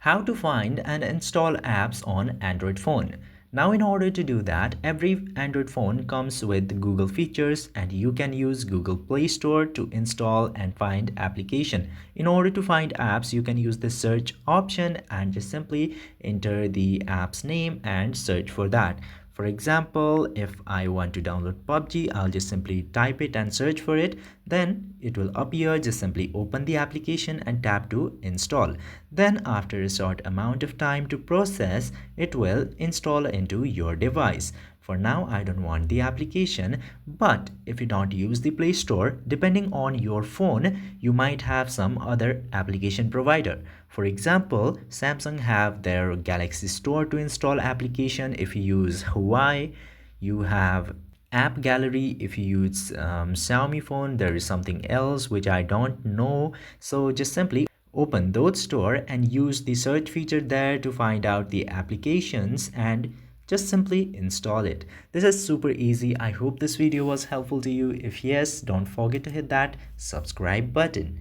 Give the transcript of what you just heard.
How to find and install apps on Android phone. Now in order to do that, every Android phone comes with Google features and you can use Google Play Store to install and find application. In order to find apps, you can use the search option and just simply enter the app's name and search for that. For example, if I want to download PUBG, I'll just simply type it and search for it. Then it will appear. Just simply open the application and tap to install. Then after a short amount of time to process, it will install into your device. For now, I don't want the application, but if you don't use the Play Store, depending on your phone, you might have some other application provider. For example, Samsung have their Galaxy Store to install application. If you use Huawei, you have App Gallery. If you use Xiaomi phone, there is something else which I don't know. So just simply open those store and use the search feature there to find out the applications and just simply install it. This is super easy. I hope this video was helpful to you. If yes, don't forget to hit that subscribe button.